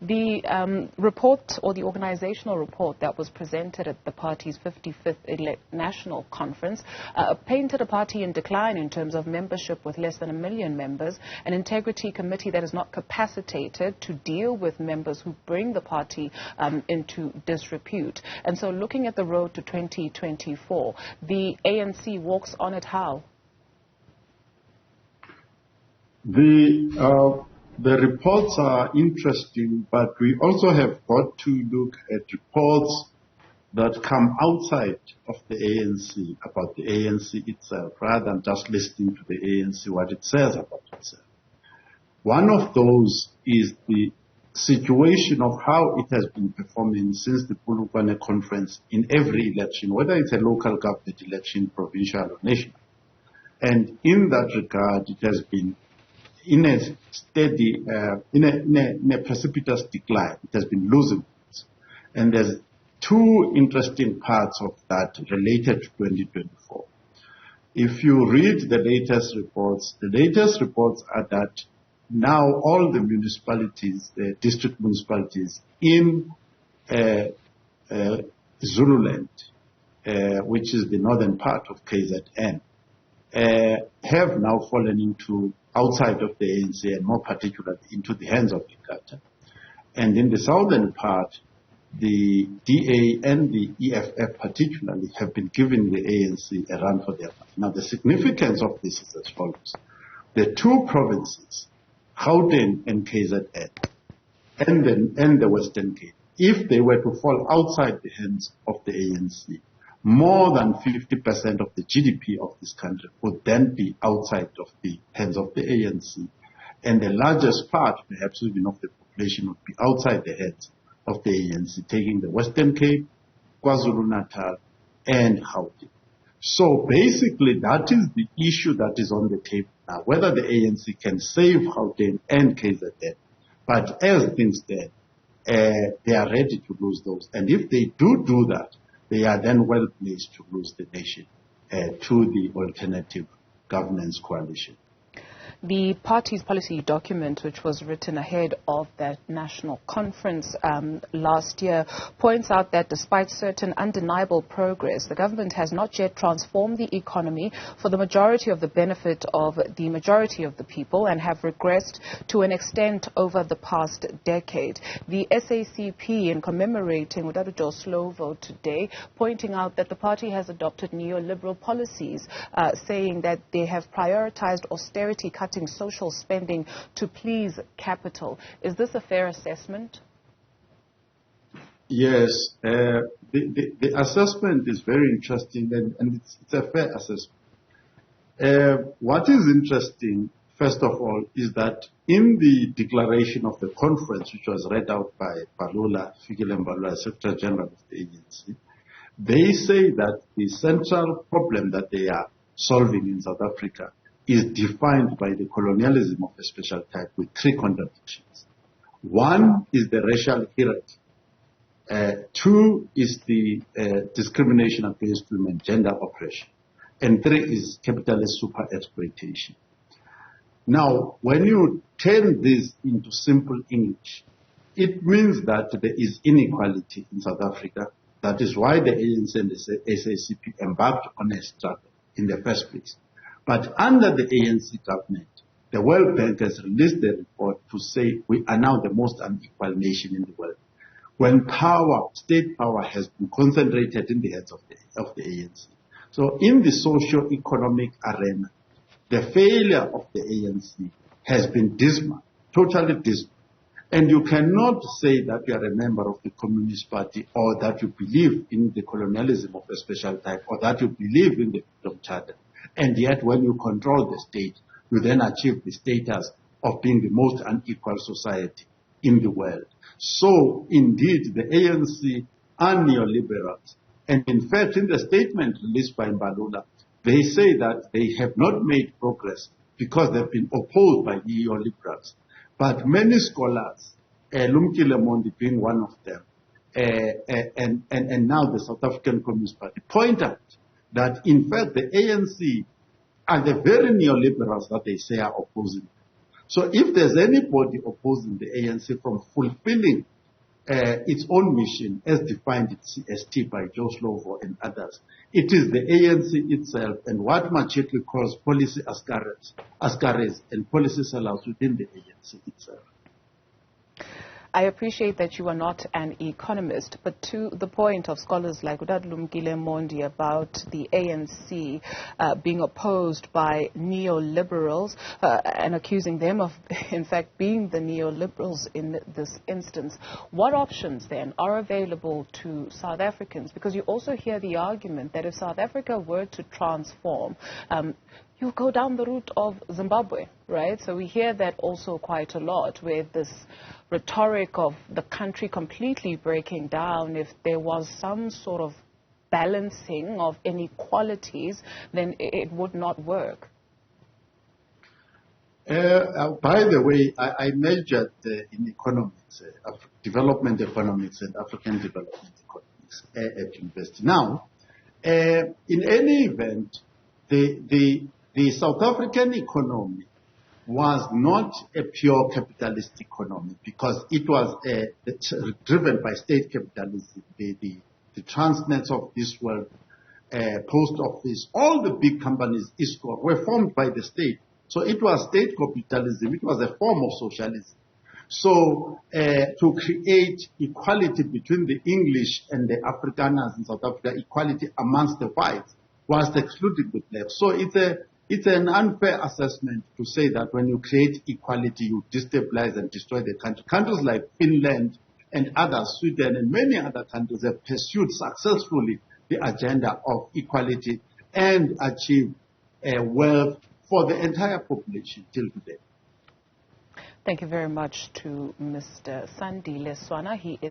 The report, or the organizational report that was presented at the party's 55th National Conference, painted a party in decline in terms of membership, with less than 1 million members, an integrity committee that is not capacitated to deal with members who bring the party into disrepute. And so looking at the road to 2024, the ANC walks on it how? The reports are interesting, but we also have got to look at reports that come outside of the ANC, about the ANC itself, rather than just listening to the ANC, what it says about itself. One of those is the situation of how it has been performing since the Polokwane conference in every election, whether it's a local government election, provincial or national. And in that regard, it has been in a steady, in a precipitous decline. It has been losing. And there's two interesting parts of that related to 2024. If you read the latest reports are that now all the municipalities, the district municipalities in Zululand, which is the northern part of KZN, have now fallen into outside of the ANC, and more particularly into the hands of Inkatha. And in the southern part, the DA and the EFF particularly have been giving the ANC a run for their money. Now, the significance of this is as follows. The two provinces, Gauteng and KZN, and the Western Cape, if they were to fall outside the hands of the ANC, more than 50% of the GDP of this country would then be outside of the hands of the ANC. And the largest part, perhaps even of the population, would be outside the hands of the ANC, taking the Western Cape, KwaZulu-Natal, and Gauteng. So basically, that is the issue that is on the table now, whether the ANC can save Gauteng and KZN. But as things stand, they are ready to lose those. And if they do that, they are then well placed to lose the nation to the alternative governance coalition. The party's policy document, which was written ahead of that national conference last year, points out that despite certain undeniable progress, the government has not yet transformed the economy for the majority of the benefit of the majority of the people, and have regressed to an extent over the past decade. The SACP, in commemorating Without Slow Vote today, pointing out that the party has adopted neoliberal policies, saying that they have prioritized austerity, cutting social spending to please capital. Is this a fair assessment? Yes, the assessment is very interesting, and it's a fair assessment. What is interesting, first of all, is that in the declaration of the conference, which was read out by Fikile Mbalula, Secretary General of the ANC, they say that the central problem that they are solving in South Africa is defined by the colonialism of a special type with three contradictions. One is the racial hierarchy. Two is the discrimination against women, gender oppression. And three is capitalist super exploitation. Now, when you turn this into simple English, it means that there is inequality in South Africa. That is why the ANC and the SACP embarked on a struggle in the first place. But under the ANC government, the World Bank has released a report to say we are now the most unequal nation in the world, when power, state power, has been concentrated in the hands of the ANC. So in the socio-economic arena, the failure of the ANC has been dismal, totally dismal. And you cannot say that you are a member of the Communist Party, or that you believe in the colonialism of a special type, or that you believe in the Freedom Charter. And yet when you control the state, you then achieve the status of being the most unequal society in the world. So indeed, the ANC are neoliberals. And in fact, in the statement released by Mbalula, they say that they have not made progress because they've been opposed by neoliberals. But many scholars, Lumkile Mondi being one of them, and now the South African Communist Party, point out that in fact the ANC are the very neoliberals that they say are opposing. So if there's anybody opposing the ANC from fulfilling its own mission as defined in CST by Joe Slovo and others, it is the ANC itself and what Machete calls policy ascares and policy sellers within the ANC itself. I appreciate that you are not an economist, but to the point of scholars like Udadlumkile Mondi about the ANC being opposed by neoliberals and accusing them of, in fact, being the neoliberals in this instance, what options then are available to South Africans? Because you also hear the argument that if South Africa were to transform, you go down the route of Zimbabwe, right? So we hear that also quite a lot, where this rhetoric of the country completely breaking down, if there was some sort of balancing of inequalities, then it would not work. By the way, I majored in economics, development economics and African development economics at university. Now, in any event, the South African economy was not a pure capitalist economy because it was driven by state capitalism. The Transnets of this world, Post Office, all the big companies, Eskom, were formed by the state. So it was state capitalism. It was a form of socialism. So to create equality between the English and the Afrikaners in South Africa, equality amongst the whites, was excluded the blacks. So it's an unfair assessment to say that when you create equality, you destabilize and destroy the country. Countries like Finland and others, Sweden and many other countries have pursued successfully the agenda of equality and achieved wealth for the entire population till today. Thank you very much to Mr. Sandile Swana. He is